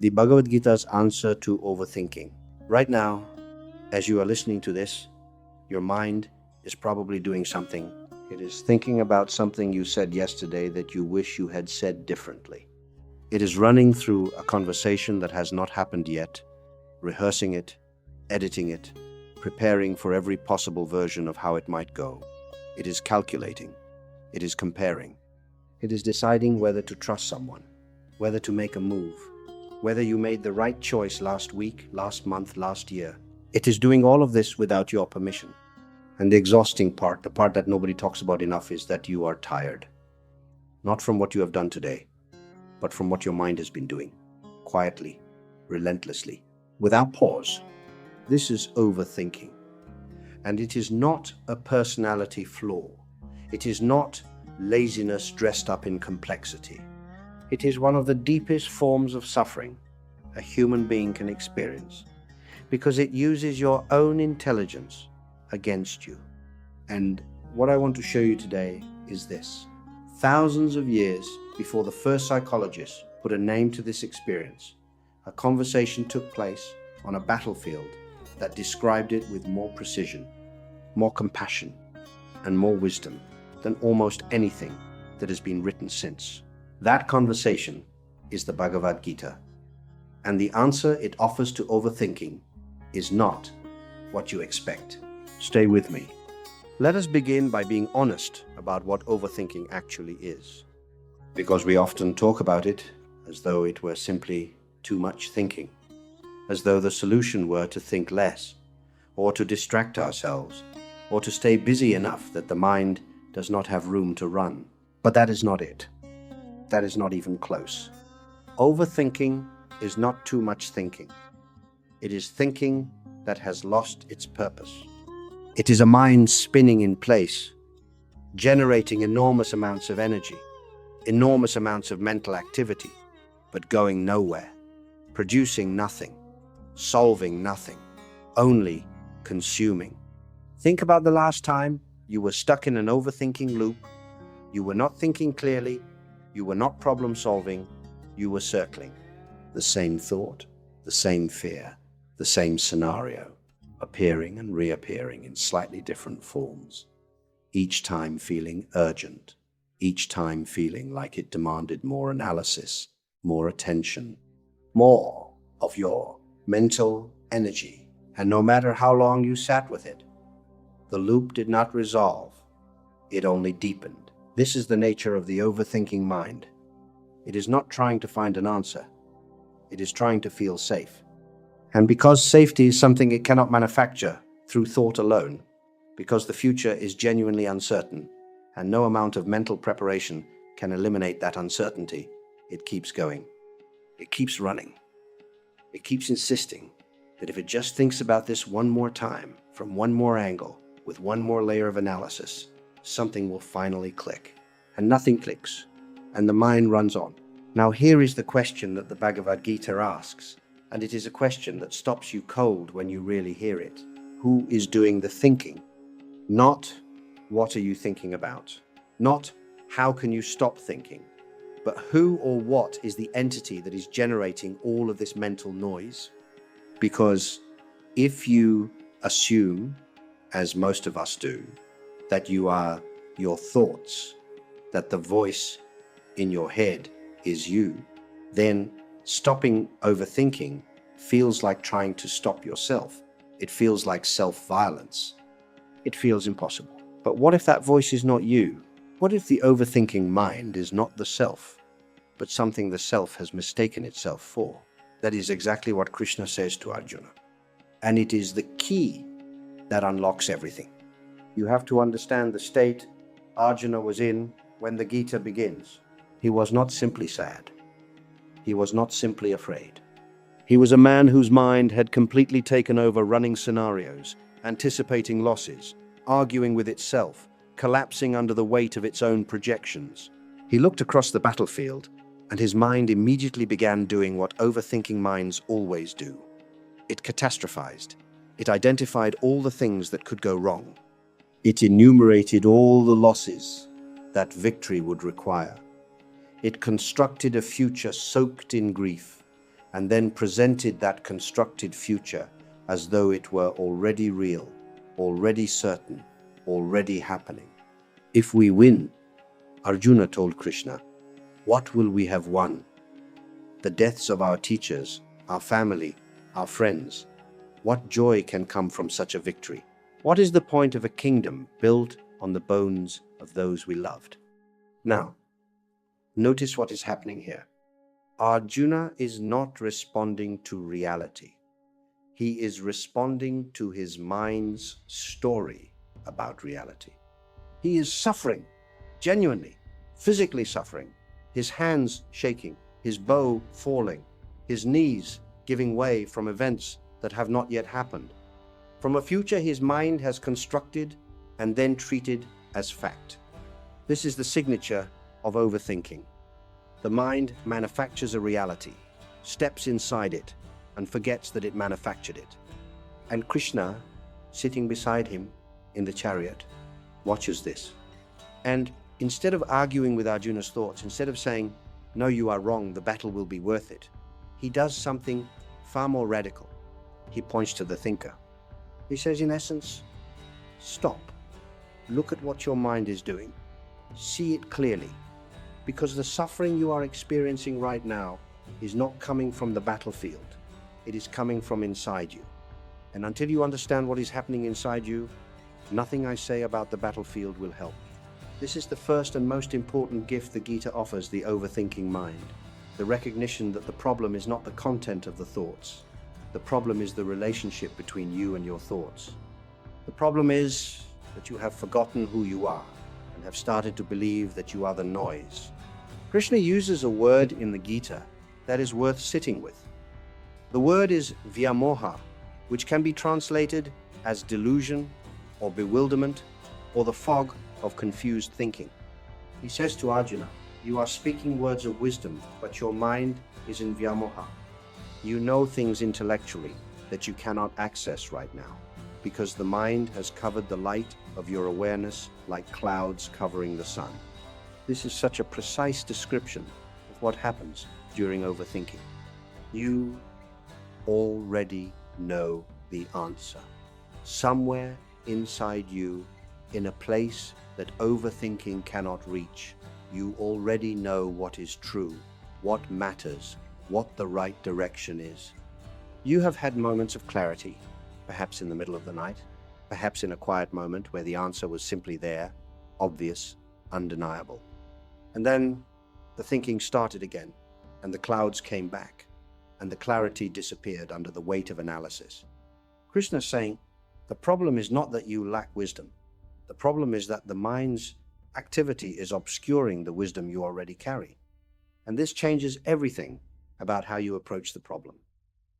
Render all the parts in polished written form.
the Bhagavad Gita's answer to overthinking. Right now, as you are listening to this, your mind is probably doing something. It is thinking about something you said yesterday that you wish you had said differently. It is running through a conversation that has not happened yet, rehearsing it, editing it, preparing for every possible version of how it might go. It is calculating. It is comparing. It is deciding whether to trust someone, whether to make a move, whether you made the right choice last week, last month, last year. It is doing all of this without your permission. And the exhausting part, the part that nobody talks about enough, is that you are tired. Not from what you have done today, but from what your mind has been doing, quietly, relentlessly, without pause. This is overthinking. And it is not a personality flaw. It is not laziness dressed up in complexity. It is one of the deepest forms of suffering a human being can experience, because it uses your own intelligence against you. And what I want to show you today is this. Thousands of years before the first psychologists put a name to this experience, a conversation took place on a battlefield that described it with more precision, more compassion, and more wisdom than almost anything that has been written since. That conversation is the Bhagavad Gita, and the answer it offers to overthinking is not what you expect. Stay with me. Let us begin by being honest about what overthinking actually is, because we often talk about it as though it were simply too much thinking, as though the solution were to think less, or to distract ourselves, or to stay busy enough that the mind does not have room to run. But that is not it. That is not even close. Overthinking is not too much thinking. It is thinking that has lost its purpose. It is a mind spinning in place, generating enormous amounts of energy, enormous amounts of mental activity, but going nowhere, producing nothing, solving nothing, only consuming. Think about the last time you were stuck in an overthinking loop. You were not thinking clearly, you were not problem solving, you were circling. The same thought, the same fear, the same scenario, appearing and reappearing in slightly different forms, each time feeling urgent, each time feeling like it demanded more analysis, more attention, more of your mental energy. And no matter how long you sat with it, the loop did not resolve, it only deepened. This is the nature of the overthinking mind. It is not trying to find an answer. It is trying to feel safe. And because safety is something it cannot manufacture through thought alone, because the future is genuinely uncertain, and no amount of mental preparation can eliminate that uncertainty, it keeps going. It keeps running. It keeps insisting that if it just thinks about this one more time, from one more angle, with one more layer of analysis, something will finally click. And nothing clicks, and the mind runs on. Now here is the question that the Bhagavad Gita asks, and it is a question that stops you cold when you really hear it. Who is doing the thinking? Not what are you thinking about? Not how can you stop thinking? But who or what is the entity that is generating all of this mental noise? Because if you assume, as most of us do, that you are your thoughts, that the voice in your head is you, then stopping overthinking feels like trying to stop yourself. It feels like self-violence. It feels impossible. But what if that voice is not you? What if the overthinking mind is not the self, but something the self has mistaken itself for? That is exactly what Krishna says to Arjuna. And it is the key that unlocks everything. You have to understand the state Arjuna was in when the Gita begins. He was not simply sad. He was not simply afraid. He was a man whose mind had completely taken over running scenarios, anticipating losses, arguing with itself, collapsing under the weight of its own projections. He looked across the battlefield, and his mind immediately began doing what overthinking minds always do. It catastrophized. It identified all the things that could go wrong. It enumerated all the losses that victory would require. It constructed a future soaked in grief, and then presented that constructed future as though it were already real, already certain, already happening. If we win, Arjuna told Krishna, what will we have won? The deaths of our teachers, our family, our friends. What joy can come from such a victory? What is the point of a kingdom built on the bones of those we loved? Now, notice what is happening here. Arjuna is not responding to reality. He is responding to his mind's story about reality. He is suffering, genuinely, physically suffering, his hands shaking, his bow falling, his knees giving way from events that have not yet happened, from a future his mind has constructed and then treated as fact. This is the signature of overthinking. The mind manufactures a reality, steps inside it, and forgets that it manufactured it. And Krishna, sitting beside him in the chariot, watches this. And instead of arguing with Arjuna's thoughts, instead of saying, no, you are wrong, the battle will be worth it, he does something far more radical. He points to the thinker. He says, in essence, stop. Look at what your mind is doing. See it clearly. Because the suffering you are experiencing right now is not coming from the battlefield. It is coming from inside you. And until you understand what is happening inside you, nothing I say about the battlefield will help. This is the first and most important gift the Gita offers the overthinking mind. The recognition that the problem is not the content of the thoughts. The problem is the relationship between you and your thoughts. The problem is that you have forgotten who you are and have started to believe that you are the noise. Krishna uses a word in the Gita that is worth sitting with. The word is vyamoha, which can be translated as delusion or bewilderment or the fog of confused thinking. He says to Arjuna, you are speaking words of wisdom, but your mind is in vyamoha. You know things intellectually that you cannot access right now, because the mind has covered the light of your awareness like clouds covering the sun. This is such a precise description of what happens during overthinking. You already know the answer. Somewhere inside you, in a place that overthinking cannot reach, you already know what is true, what matters, what the right direction is. You have had moments of clarity, perhaps in the middle of the night, perhaps in a quiet moment where the answer was simply there, obvious, undeniable. And then the thinking started again, and the clouds came back, and the clarity disappeared under the weight of analysis. Krishna is saying, the problem is not that you lack wisdom. The problem is that the mind's activity is obscuring the wisdom you already carry. And this changes everything about how you approach the problem.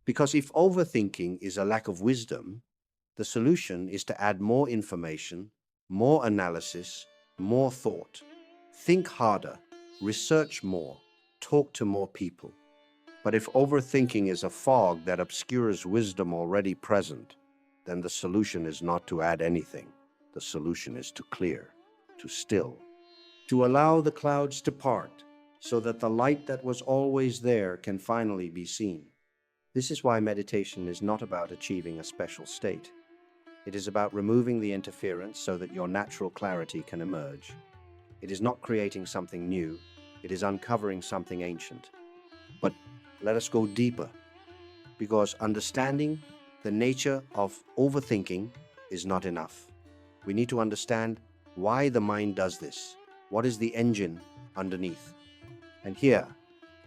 Because if overthinking is a lack of wisdom, the solution is to add more information, more analysis, more thought. Think harder, research more, talk to more people. But if overthinking is a fog that obscures wisdom already present, then the solution is not to add anything. The solution is to clear, to still, to allow the clouds to part so that the light that was always there can finally be seen. This is why meditation is not about achieving a special state. It is about removing the interference so that your natural clarity can emerge. It is not creating something new, it is uncovering something ancient. But let us go deeper, because understanding the nature of overthinking is not enough. We need to understand why the mind does this. What is the engine underneath? And here,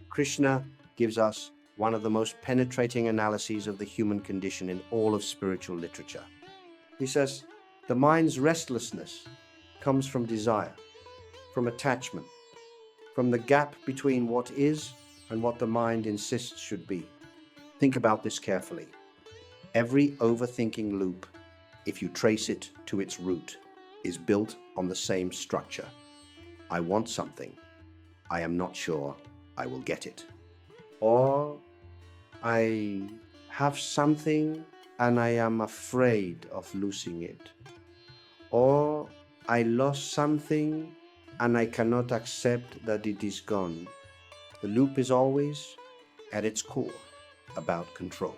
Krishna gives us one of the most penetrating analyses of the human condition in all of spiritual literature. He says, the mind's restlessness comes from desire, from attachment, from the gap between what is and what the mind insists should be. Think about this carefully. Every overthinking loop, if you trace it to its root, is built on the same structure. I want something. I am not sure I will get it. Or I have something and I am afraid of losing it. Or I lost something and I cannot accept that it is gone. The loop is always at its core. about control,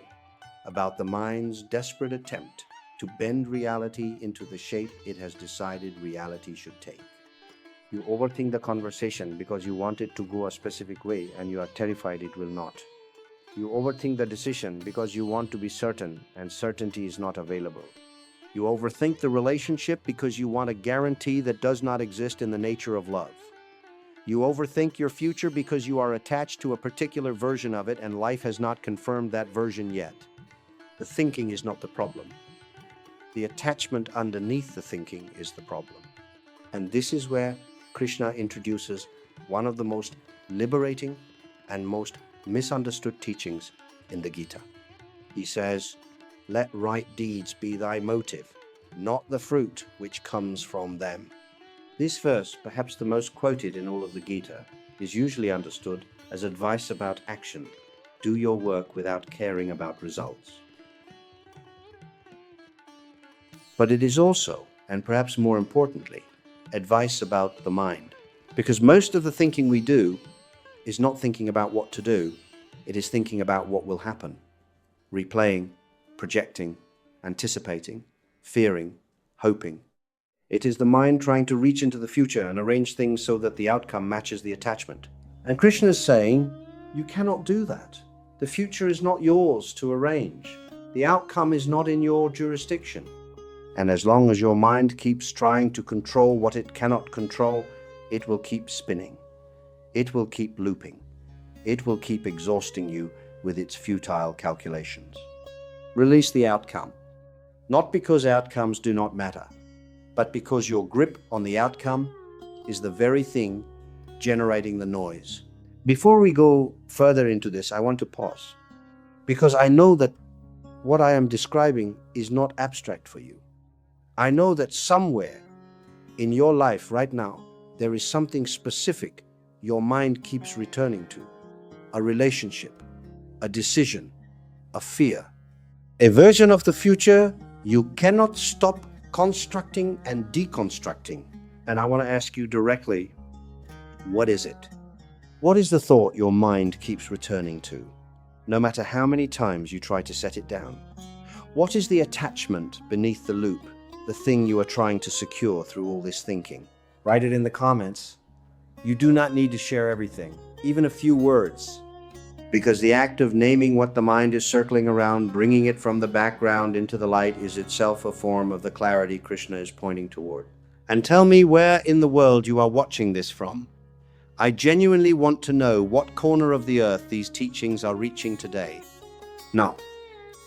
about the mind's desperate attempt to bend reality into the shape it has decided reality should take. You overthink the conversation because you want it to go a specific way and you are terrified it will not. You overthink the decision because you want to be certain and certainty is not available. You overthink the relationship because you want a guarantee that does not exist in the nature of love. You overthink your future because you are attached to a particular version of it and life has not confirmed that version yet. The thinking is not the problem. The attachment underneath the thinking is the problem. And this is where Krishna introduces one of the most liberating and most misunderstood teachings in the Gita. He says, "Let right deeds be thy motive, not the fruit which comes from them." This verse, perhaps the most quoted in all of the Gita, is usually understood as advice about action. Do your work without caring about results. But it is also, and perhaps more importantly, advice about the mind. Because most of the thinking we do is not thinking about what to do, it is thinking about what will happen. Replaying, projecting, anticipating, fearing, hoping. It is the mind trying to reach into the future and arrange things so that the outcome matches the attachment. And Krishna is saying, you cannot do that. The future is not yours to arrange. The outcome is not in your jurisdiction. And as long as your mind keeps trying to control what it cannot control, it will keep spinning. It will keep looping. It will keep exhausting you with its futile calculations. Release the outcome. Not because outcomes do not matter, but because your grip on the outcome is the very thing generating the noise. Before we go further into this, I want to pause, because I know that what I am describing is not abstract for you. I know that somewhere in your life right now, there is something specific your mind keeps returning to. A relationship, a decision, a fear, a version of the future you cannot stop constructing and deconstructing. And I want to ask you directly, what is it? What is the thought your mind keeps returning to, no matter how many times you try to set it down? What is the attachment beneath the loop, the thing you are trying to secure through all this thinking? Write it in the comments. You do not need to share everything, even a few words, because the act of naming what the mind is circling around, bringing it from the background into the light, is itself a form of the clarity Krishna is pointing toward. And tell me where in the world you are watching this from. I genuinely want to know what corner of the earth these teachings are reaching today. Now,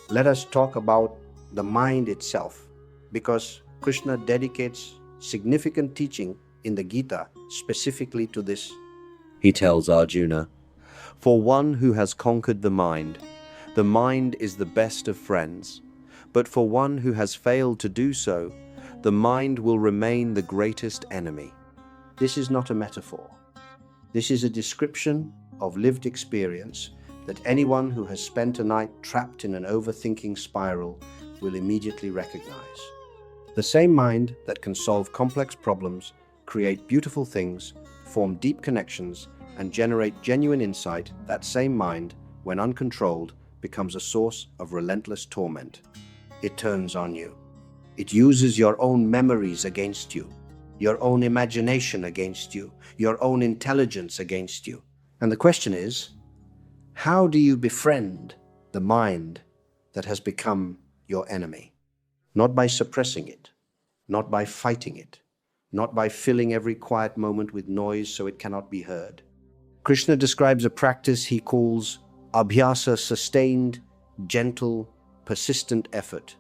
let us talk about the mind itself, because Krishna dedicates significant teaching in the Gita specifically to this. He tells Arjuna, "For one who has conquered the mind is the best of friends. But for one who has failed to do so, the mind will remain the greatest enemy." This is not a metaphor. This is a description of lived experience that anyone who has spent a night trapped in an overthinking spiral will immediately recognize. The same mind that can solve complex problems, create beautiful things, form deep connections, and generate genuine insight, that same mind, when uncontrolled, becomes a source of relentless torment. It turns on you. It uses your own memories against you, your own imagination against you, your own intelligence against you. And the question is, how do you befriend the mind that has become your enemy? Not by suppressing it, not by fighting it, not by filling every quiet moment with noise so it cannot be heard. Krishna describes a practice he calls abhyasa, sustained, gentle, persistent effort,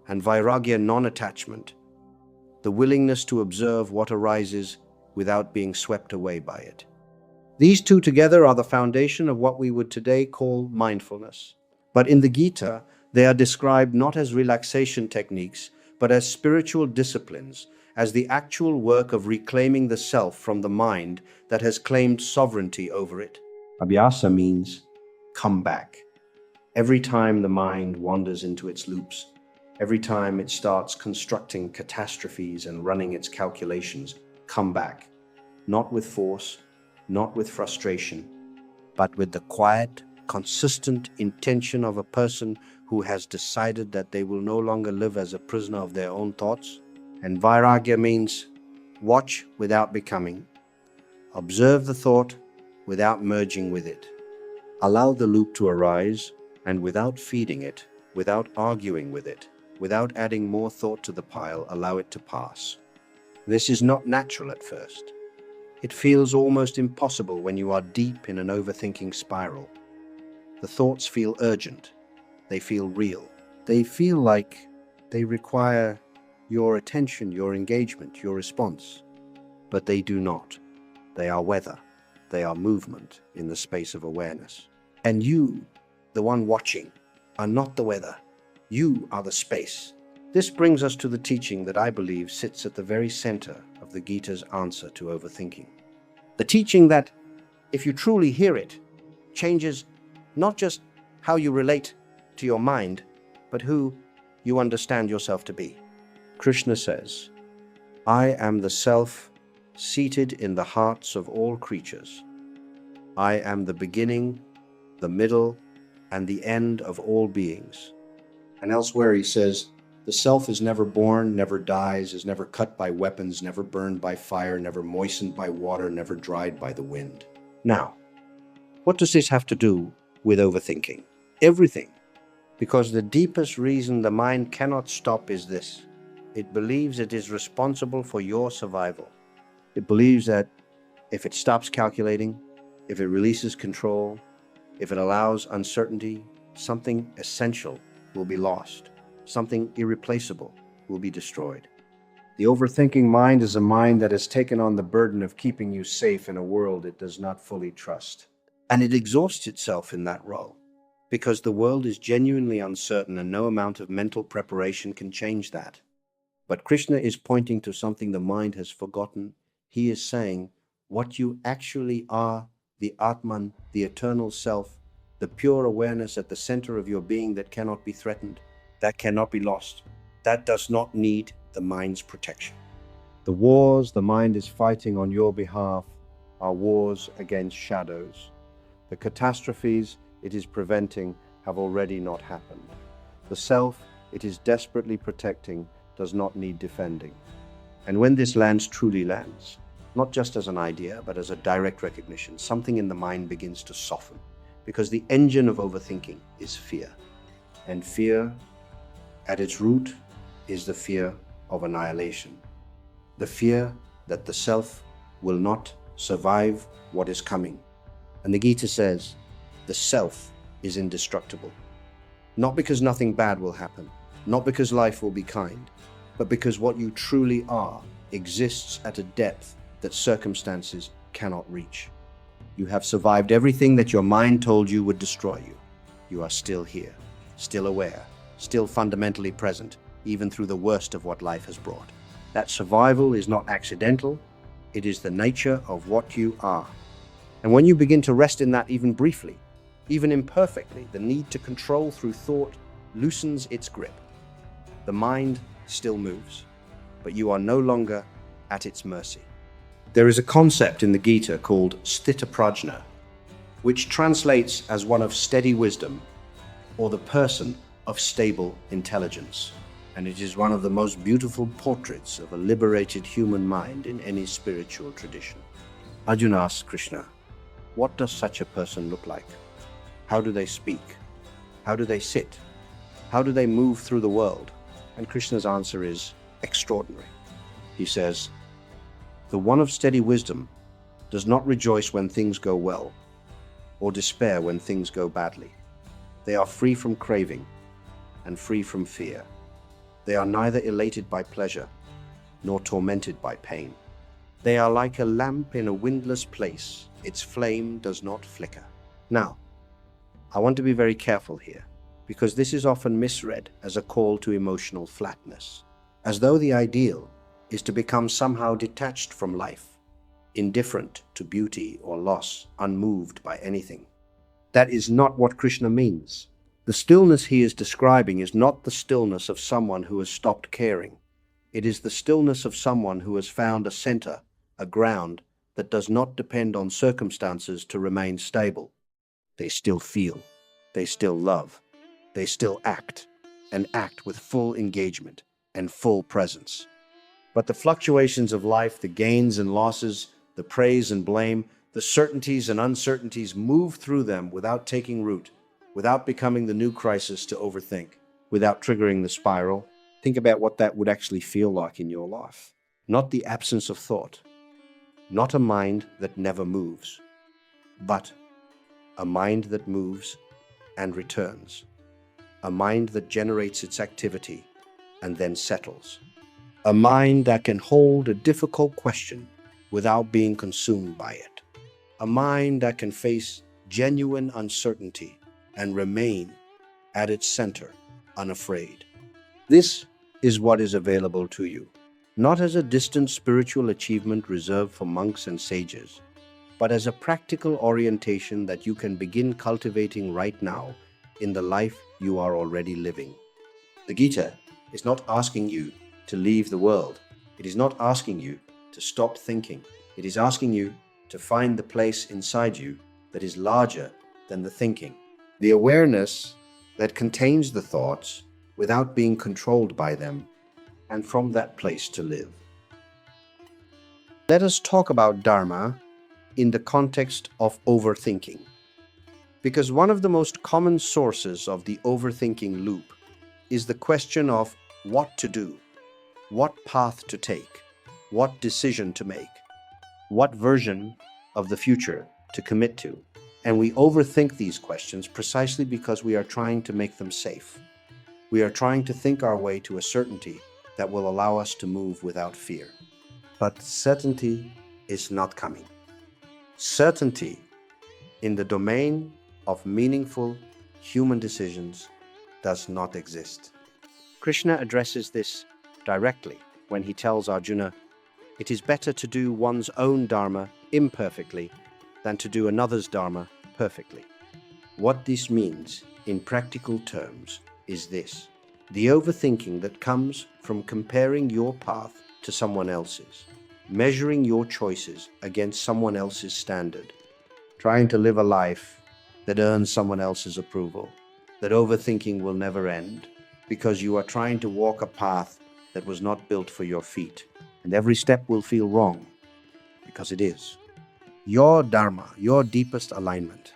and vairagya, non-attachment, the willingness to observe what arises without being swept away by it. These two together are the foundation of what we would today call mindfulness. But in the Gita, they are described not as relaxation techniques, but as spiritual disciplines, as the actual work of reclaiming the self from the mind that has claimed sovereignty over it. Abhyasa means come back. Every time the mind wanders into its loops, every time it starts constructing catastrophes and running its calculations, come back. Not with force, not with frustration, but with the quiet, consistent intention of a person who has decided that they will no longer live as a prisoner of their own thoughts. And vairagya means watch without becoming, observe the thought without merging with it, allow the loop to arise, and without feeding it, without arguing with it, without adding more thought to the pile, allow it to pass. This is not natural at first. It feels almost impossible when you are deep in an overthinking spiral. The thoughts feel urgent. They feel real. They feel like they require your attention, your engagement, your response. But they do not. They are weather. They are movement in the space of awareness. And you, the one watching, are not the weather. You are the space. This brings us to the teaching that I believe sits at the very center of the Gita's answer to overthinking. The teaching that, if you truly hear it, changes not just how you relate to your mind, but who you understand yourself to be. Krishna says, "I am the self seated in the hearts of all creatures. I am the beginning, the middle, and the end of all beings." And elsewhere he says, "The self is never born, never dies, is never cut by weapons, never burned by fire, never moistened by water, never dried by the wind." Now, what does this have to do with overthinking? Everything. Because the deepest reason the mind cannot stop is this: it believes it is responsible for your survival. It believes that if it stops calculating, if it releases control, if it allows uncertainty, something essential will be lost. Something irreplaceable will be destroyed. The overthinking mind is a mind that has taken on the burden of keeping you safe in a world it does not fully trust. And it exhausts itself in that role, because the world is genuinely uncertain and no amount of mental preparation can change that. But Krishna is pointing to something the mind has forgotten. He is saying, what you actually are, the Atman, the eternal self, the pure awareness at the center of your being that cannot be threatened, that cannot be lost, that does not need the mind's protection. The wars the mind is fighting on your behalf are wars against shadows. The catastrophes it is preventing have already not happened. The self it is desperately protecting does not need defending. And when this truly lands, not just as an idea, but as a direct recognition, something in the mind begins to soften, because the engine of overthinking is fear. And fear, at its root, is the fear of annihilation. The fear that the self will not survive what is coming. And the Gita says, the self is indestructible. Not because nothing bad will happen, not because life will be kind, but because what you truly are exists at a depth that circumstances cannot reach. You have survived everything that your mind told you would destroy you. You are still here, still aware, still fundamentally present, even through the worst of what life has brought. That survival is not accidental, it is the nature of what you are. And when you begin to rest in that even briefly, even imperfectly, the need to control through thought loosens its grip. The mind still moves, but you are no longer at its mercy. There is a concept in the Gita called sthita prajna, which translates as one of steady wisdom, or the person of stable intelligence. And it is one of the most beautiful portraits of a liberated human mind in any spiritual tradition. Arjuna asks Krishna, what does such a person look like? How do they speak? How do they sit? How do they move through the world? And Krishna's answer is extraordinary. He says, the one of steady wisdom does not rejoice when things go well, or despair when things go badly. They are free from craving and free from fear. They are neither elated by pleasure nor tormented by pain. They are like a lamp in a windless place. Its flame does not flicker. Now, I want to be very careful here, because this is often misread as a call to emotional flatness, as though the ideal is to become somehow detached from life, indifferent to beauty or loss, unmoved by anything. That is not what Krishna means. The stillness he is describing is not the stillness of someone who has stopped caring. It is the stillness of someone who has found a center, a ground that does not depend on circumstances to remain stable. They still feel, they still love, they still act, and act with full engagement and full presence. But the fluctuations of life, the gains and losses, the praise and blame, the certainties and uncertainties move through them without taking root, without becoming the new crisis to overthink, without triggering the spiral. Think about what that would actually feel like in your life. Not the absence of thought, not a mind that never moves, but a mind that moves and returns, a mind that generates its activity and then settles, a mind that can hold a difficult question without being consumed by it, a mind that can face genuine uncertainty and remain at its center, unafraid. This is what is available to you, not as a distant spiritual achievement reserved for monks and sages, but as a practical orientation that you can begin cultivating right now in the life you are already living. The Gita is not asking you to leave the world. It is not asking you to stop thinking. It is asking you to find the place inside you that is larger than the thinking, the awareness that contains the thoughts without being controlled by them, and from that place to live. Let us talk about Dharma in the context of overthinking, because one of the most common sources of the overthinking loop is the question of what to do, what path to take, what decision to make, what version of the future to commit to. And we overthink these questions precisely because we are trying to make them safe. We are trying to think our way to a certainty that will allow us to move without fear. But certainty is not coming. Certainty in the domain of meaningful human decisions does not exist. Krishna addresses this directly when he tells Arjuna, "It is better to do one's own dharma imperfectly than to do another's dharma perfectly." What this means in practical terms is this: the overthinking that comes from comparing your path to someone else's, measuring your choices against someone else's standard, trying to live a life that earns someone else's approval. That overthinking will never end because you are trying to walk a path that was not built for your feet, and every step will feel wrong because it is. Your dharma, your deepest alignment,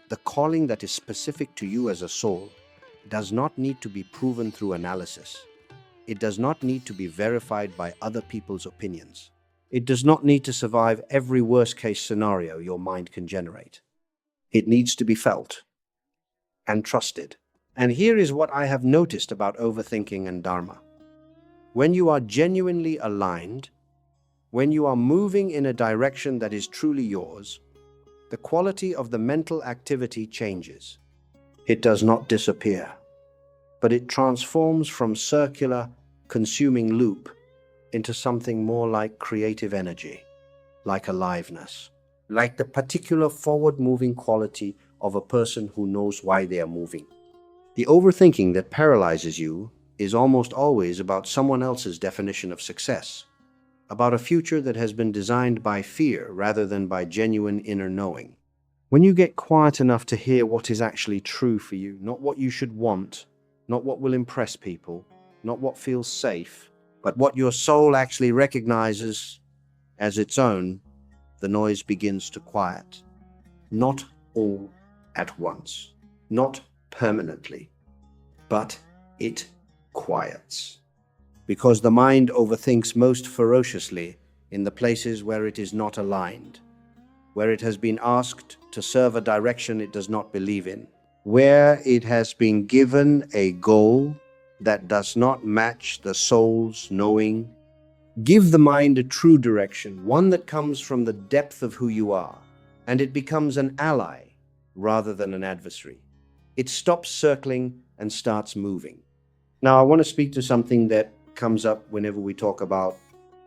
the calling that is specific to you as a soul, does not need to be proven through analysis. It does not need to be verified by other people's opinions. It does not need to survive every worst-case scenario your mind can generate. It needs to be felt and trusted. And here is what I have noticed about overthinking and Dharma. When you are genuinely aligned, when you are moving in a direction that is truly yours, the quality of the mental activity changes. It does not disappear, but it transforms from circular, consuming loop into something more like creative energy, like aliveness, like the particular forward-moving quality of a person who knows why they are moving. The overthinking that paralyzes you is almost always about someone else's definition of success, about a future that has been designed by fear rather than by genuine inner knowing. When you get quiet enough to hear what is actually true for you, not what you should want, not what will impress people, not what feels safe, but what your soul actually recognizes as its own, the noise begins to quiet. Not all at once, not permanently, but it quiets. Because the mind overthinks most ferociously in the places where it is not aligned, where it has been asked to serve a direction it does not believe in, where it has been given a goal that does not match the soul's knowing. Give the mind a true direction, one that comes from the depth of who you are, and it becomes an ally rather than an adversary. It stops circling and starts moving. Now, I want to speak to something that comes up whenever we talk about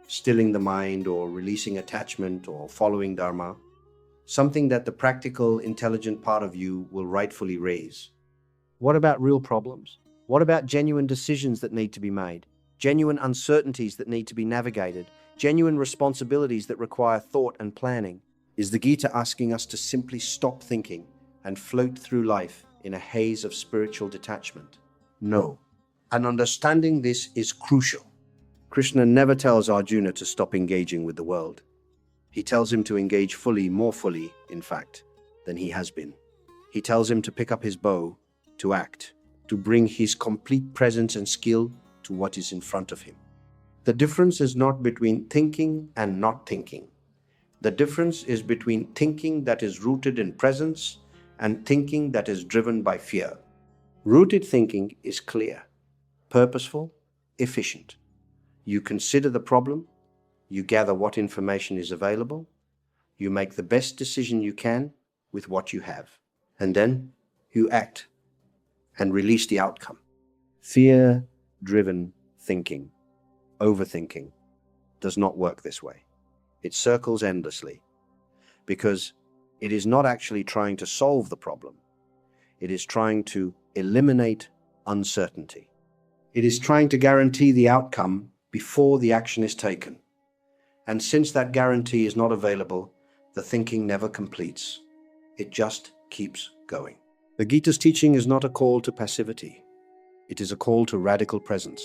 stilling the mind or releasing attachment or following Dharma, something that the practical, intelligent part of you will rightfully raise. What about real problems? What about genuine decisions that need to be made? Genuine uncertainties that need to be navigated? Genuine responsibilities that require thought and planning? Is the Gita asking us to simply stop thinking, and float through life in a haze of spiritual detachment. No. And understanding this is crucial. Krishna never tells Arjuna to stop engaging with the world. He tells him to engage fully, more fully, in fact, than he has been. He tells him to pick up his bow, to act, to bring his complete presence and skill to what is in front of him. The difference is not between thinking and not thinking. The difference is between thinking that is rooted in presence and thinking that is driven by fear. Rooted thinking is clear, purposeful, efficient. You consider the problem, you gather what information is available, you make the best decision you can with what you have, and then you act and release the outcome. Fear-driven thinking, overthinking, does not work this way. It circles endlessly because it is not actually trying to solve the problem. It is trying to eliminate uncertainty. It is trying to guarantee the outcome before the action is taken. And since that guarantee is not available, the thinking never completes. It just keeps going. The Gita's teaching is not a call to passivity. It is a call to radical presence,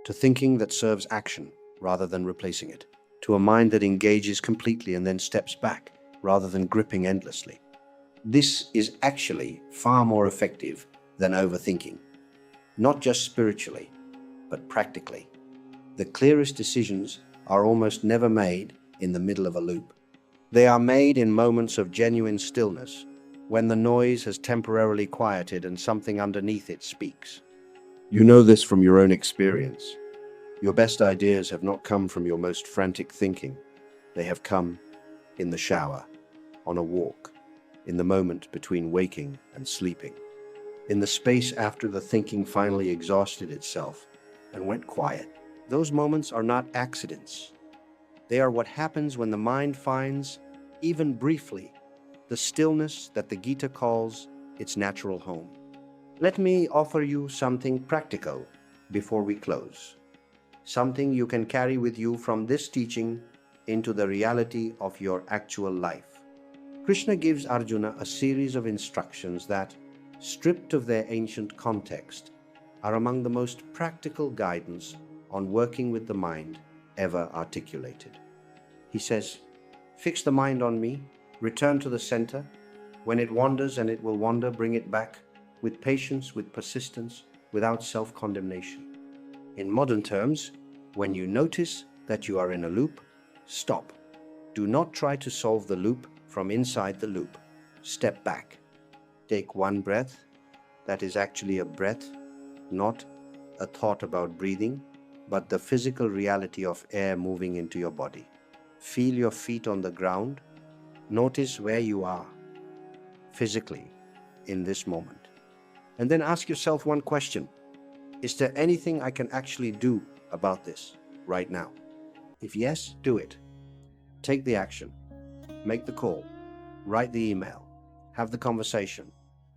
to thinking that serves action rather than replacing it, to a mind that engages completely and then steps back rather than gripping endlessly. This is actually far more effective than overthinking, not just spiritually, but practically. The clearest decisions are almost never made in the middle of a loop. They are made in moments of genuine stillness, when the noise has temporarily quieted and something underneath it speaks. You know this from your own experience. Your best ideas have not come from your most frantic thinking. They have come in the shower, on a walk, in the moment between waking and sleeping, in the space after the thinking finally exhausted itself and went quiet. Those moments are not accidents. They are what happens when the mind finds, even briefly, the stillness that the Gita calls its natural home. Let me offer you something practical before we close. Something you can carry with you from this teaching into the reality of your actual life. Krishna gives Arjuna a series of instructions that, stripped of their ancient context, are among the most practical guidance on working with the mind ever articulated. He says, fix the mind on me, return to the center. When it wanders, and it will wander, bring it back with patience, with persistence, without self-condemnation. In modern terms, when you notice that you are in a loop, stop. Do not try to solve the loop from inside the loop. Step back. Take one breath. That is actually a breath, not a thought about breathing, but the physical reality of air moving into your body. Feel your feet on the ground. Notice where you are physically in this moment. And then ask yourself one question. Is there anything I can actually do about this right now? If yes, do it. Take the action. Make the call. Write the email. Have the conversation.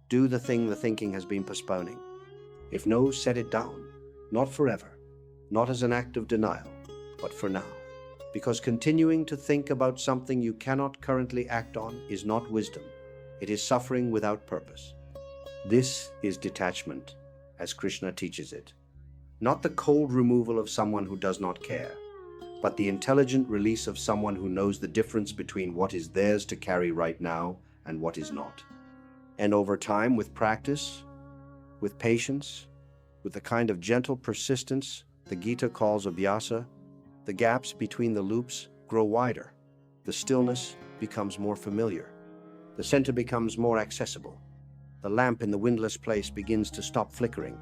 Do the thing the thinking has been postponing. If no, set it down. Not forever. Not as an act of denial, but for now. Because continuing to think about something you cannot currently act on is not wisdom. It is suffering without purpose. This is detachment, as Krishna teaches it. Not the cold removal of someone who does not care, but the intelligent release of someone who knows the difference between what is theirs to carry right now and what is not. And over time, with practice, with patience, with the kind of gentle persistence the Gita calls abhyasa, the gaps between the loops grow wider. The stillness becomes more familiar. The center becomes more accessible. The lamp in the windless place begins to stop flickering.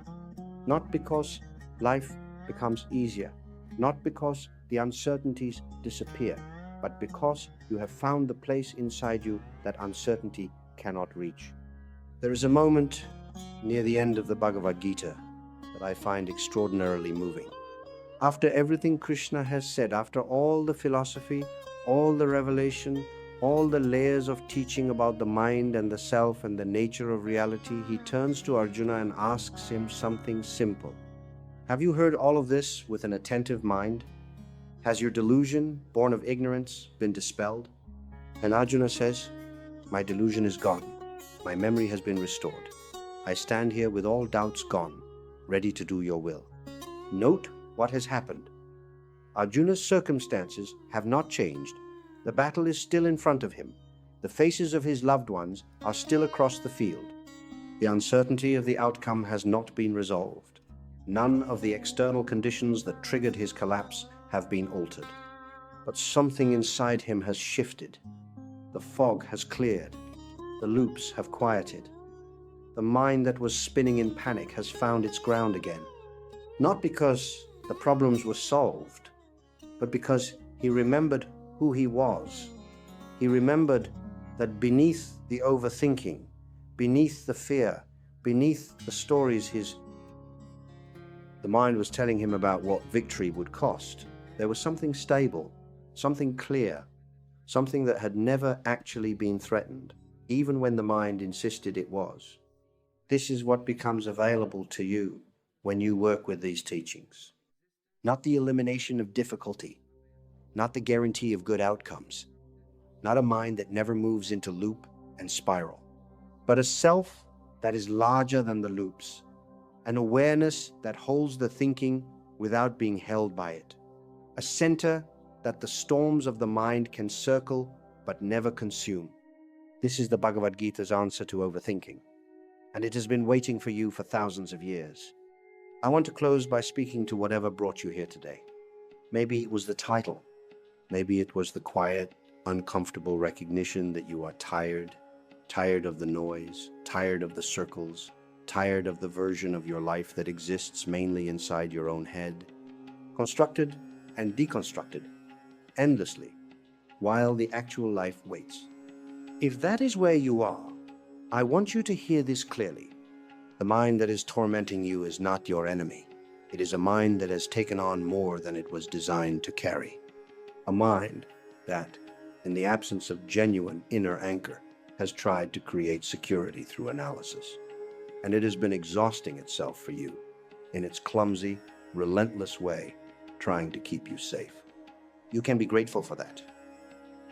Not because life becomes easier, not because the uncertainties disappear, but because you have found the place inside you that uncertainty cannot reach. There is a moment near the end of the Bhagavad Gita that I find extraordinarily moving. After everything Krishna has said, after all the philosophy, all the revelation, all the layers of teaching about the mind and the self and the nature of reality, he turns to Arjuna and asks him something simple. Have you heard all of this with an attentive mind? Has your delusion, born of ignorance, been dispelled? And Arjuna says, my delusion is gone. My memory has been restored. I stand here with all doubts gone, ready to do your will. Note what has happened. Arjuna's circumstances have not changed. The battle is still in front of him. The faces of his loved ones are still across the field. The uncertainty of the outcome has not been resolved. None of the external conditions that triggered his collapse have been altered. But something inside him has shifted. The fog has cleared. The loops have quieted. The mind that was spinning in panic has found its ground again. Not because the problems were solved, but because he remembered who he was. He remembered that beneath the overthinking, beneath the fear, beneath the stories the mind was telling him about what victory would cost, there was something stable, something clear, something that had never actually been threatened, even when the mind insisted it was. This is what becomes available to you when you work with these teachings. Not the elimination of difficulty, not the guarantee of good outcomes, not a mind that never moves into loop and spiral, but a self that is larger than the loops, an awareness that holds the thinking without being held by it, a center that the storms of the mind can circle but never consume. This is the Bhagavad Gita's answer to overthinking, and it has been waiting for you for thousands of years. I want to close by speaking to whatever brought you here today. Maybe it was the title. Maybe it was the quiet, uncomfortable recognition that you are tired of the noise, tired of the circles, tired of the version of your life that exists mainly inside your own head, constructed and deconstructed endlessly while the actual life waits. If that is where you are, I want you to hear this clearly. The mind that is tormenting you is not your enemy. It is a mind that has taken on more than it was designed to carry. A mind that, in the absence of genuine inner anchor, has tried to create security through analysis. And it has been exhausting itself for you in its clumsy, relentless way, trying to keep you safe. You can be grateful for that.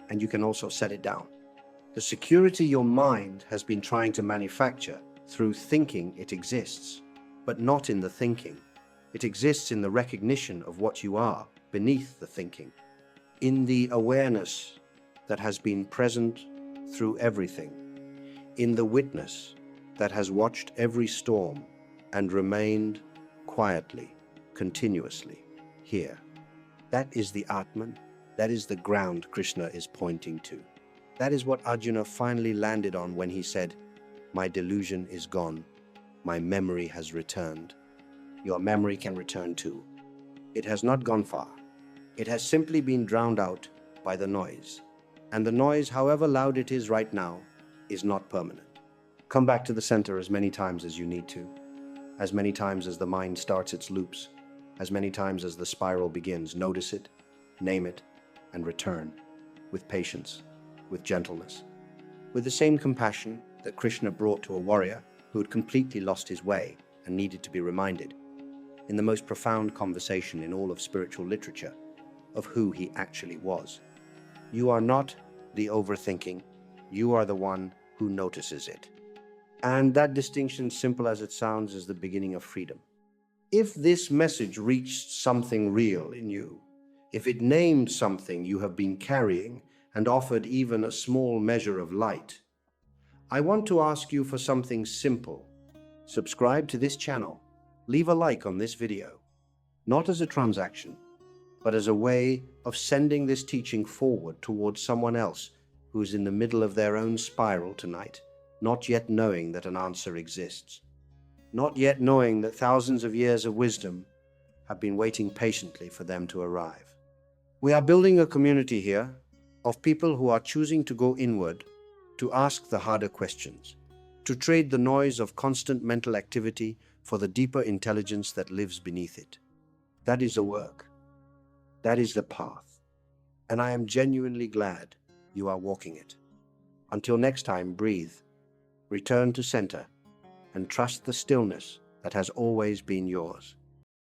And you can also set it down. The security your mind has been trying to manufacture through thinking it exists, but not in the thinking. It exists in the recognition of what you are beneath the thinking, in the awareness that has been present through everything, in the witness that has watched every storm and remained quietly, continuously here. That is the Atman. That is the ground Krishna is pointing to. That is what Arjuna finally landed on when he said, "My delusion is gone. My memory has returned." Your memory can return too. It has not gone far. It has simply been drowned out by the noise. And the noise, however loud it is right now, is not permanent. Come back to the center as many times as you need to, as many times as the mind starts its loops, as many times as the spiral begins. Notice it, name it, and return with patience, with gentleness, with the same compassion that Krishna brought to a warrior who had completely lost his way and needed to be reminded, in the most profound conversation in all of spiritual literature, of who he actually was. You are not the overthinking, you are the one who notices it. And that distinction, simple as it sounds, is the beginning of freedom. If this message reached something real in you, if it named something you have been carrying and offered even a small measure of light, I want to ask you for something simple. Subscribe to this channel. Leave a like on this video, not as a transaction, but as a way of sending this teaching forward towards someone else who's in the middle of their own spiral tonight, not yet knowing that an answer exists, not yet knowing that thousands of years of wisdom have been waiting patiently for them to arrive. We are building a community here of people who are choosing to go inward, to ask the harder questions, to trade the noise of constant mental activity for the deeper intelligence that lives beneath it. That is the work. That is the path. And I am genuinely glad you are walking it. Until next time, breathe, return to center, and trust the stillness that has always been yours.